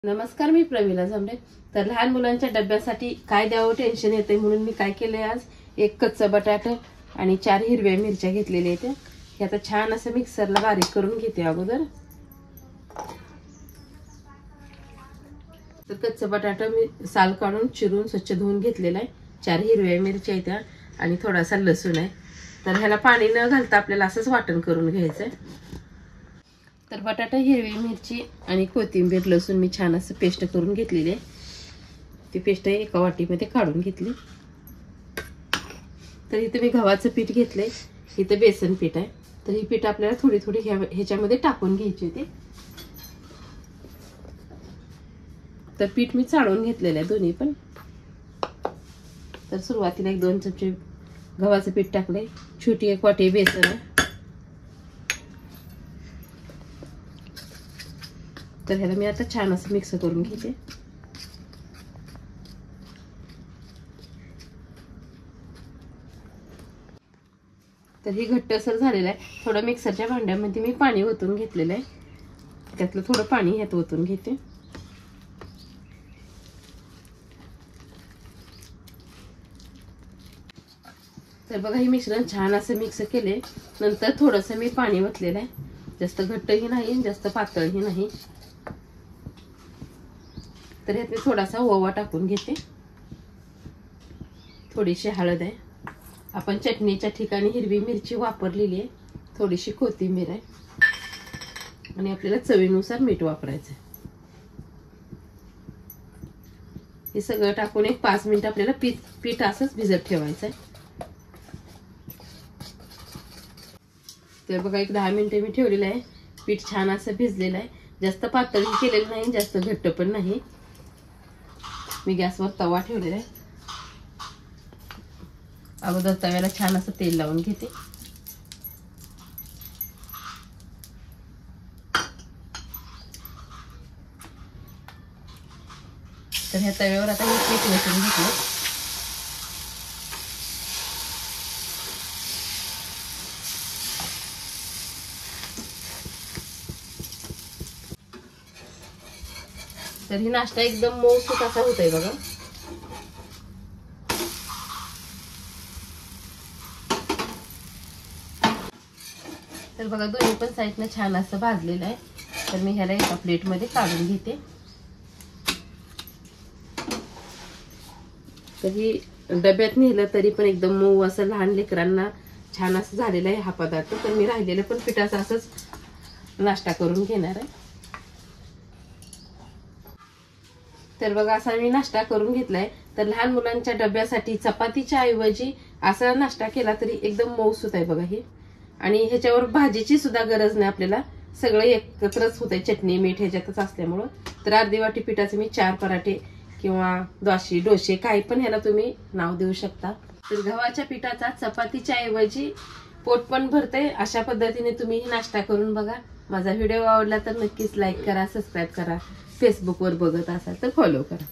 नमस्कार, मी प्रमिला झांबरे। तर लहान मुलांच्या डब्यासाठी काय द्यावं टेन्शन येते म्हणून मी काय केले, आज एक कच्चा बटाटा आणि 4 हिरव्या मिरच्या घेतलेल्या आहेत। हे आता छान असं मिक्सरला बारीक करून घेते अगोदर। तर कच्चा बटाटा मी साल काढून चिरून स्वच्छ धुवून घेतलेला आहे। 4 हिरव्या मिरच्या आहेत आणि थोडासा लसूण आहे। तर ह्याला पाणी न घालता आपल्याला असंच वाटण करून घ्यायचं आहे। तर बटाटा, हिरवी मिरची आणि कोथिंबीर, लसूण मी छान असं पेस्ट करून घेतलेली आहे। ती पेस्ट एका वाटीमध्ये काढून घेतली। तर इथे मी गव्हाचं पीठ घेतलंय, इथे बेसन पीठ आहे। तर ही पीठ आपल्याला थोडी थोडी ह्याच्यामध्ये टाकून घ्यायची होती। तर पीठ मी चाळून घेतलेलं आहे दोन्ही पण। तर सुरुवातीला 1-2 चमचे गव्हाचं पीठ टाकलंय, छोटी 1 वाटी बेसन आहे। तर ह्याला मी आता छान असं मिक्स करून घेते। तर हे घट्टसर झालेलं आहे। थोडं मिक्सरच्या भांड्यामध्ये मी पाणी ओतून घेतलेलं आहे, त्यातलं थोडं पाणी ह्यात ओतून घेते। तर बघा, हे मिश्रण छान असं मिक्स केले नंतर थोडंसं मी पाणी ओतलेलं आहे, जास्त घट्टही नाही जास्त पातळही नाही। तर ह्यात मी थोडासा ओवा टाकून घेते, थोडीशी हळद आहे, आपण चटणीच्या ठिकाणी हिरवी मिरची वापरलेली आहे, थोडीशी कोथिंबीर आहे आणि आपल्याला चवीनुसार मीठ वापरायचं आहे। हे सगळं टाकून एक 5 मिनिट आपल्याला पीठ असंच भिजत ठेवायचं आहे। तर बघा, एक 10 मिनिटे मी ठेवलेलं आहे, पीठ छान असं भिजलेलं आहे। जास्त पातळही केलेलं नाही, जास्त घट्ट पण नाही। मी गॅसवर तवा ठेवलेला आहे, अगोदर तव्याला छान असं तेल लावून घेते। तर ह्या तव्यावर आता मी पीठ ओतून घेतलं। तर ही नाश्ता एकदम मऊसूत असा होतोय बघा। तर बघा, दोन्ही पण साईडने छान असं भाजलेलं आहे। तर मी ह्याला एका प्लेटमध्ये काढून घेते। तर ही डब्यात नेलं तरी पण एकदम मऊ असं लहान लेकरांना छान असं झालेलं आहे हा पदार्थ। तर मी राहिलेलं पण पिठाचा असंच नाश्ता करून घेणार आहे। तर बघा, असा मी नाश्ता करून घेतलाय। तर लहान मुलांच्या डब्यासाठी चपातीच्या ऐवजी असा नाश्ता केला तरी एकदम मऊसूत आहे बघा हे। आणि ह्याच्यावर भाजीची सुद्धा गरज नाही, आपल्याला सगळं एकत्रच होतंय, चटणी मीठ ह्याच्यातच असल्यामुळं। तर अर्धी वाटी पिठाचे मी 4 पराठे किंवा द्वाशी, डोसे काही पण ह्याला तुम्ही नाव देऊ शकता। तर गव्हाच्या पिठाचा चपातीच्या ऐवजी पोट पण भरते, अशा पद्धतीने तुम्ही नाश्ता करून बघा। माझा व्हिडिओ आवडला तर नक्कीच लाईक करा, सबस्क्राईब करा। फेसबुकवर बघत असाल तर फॉलो करा।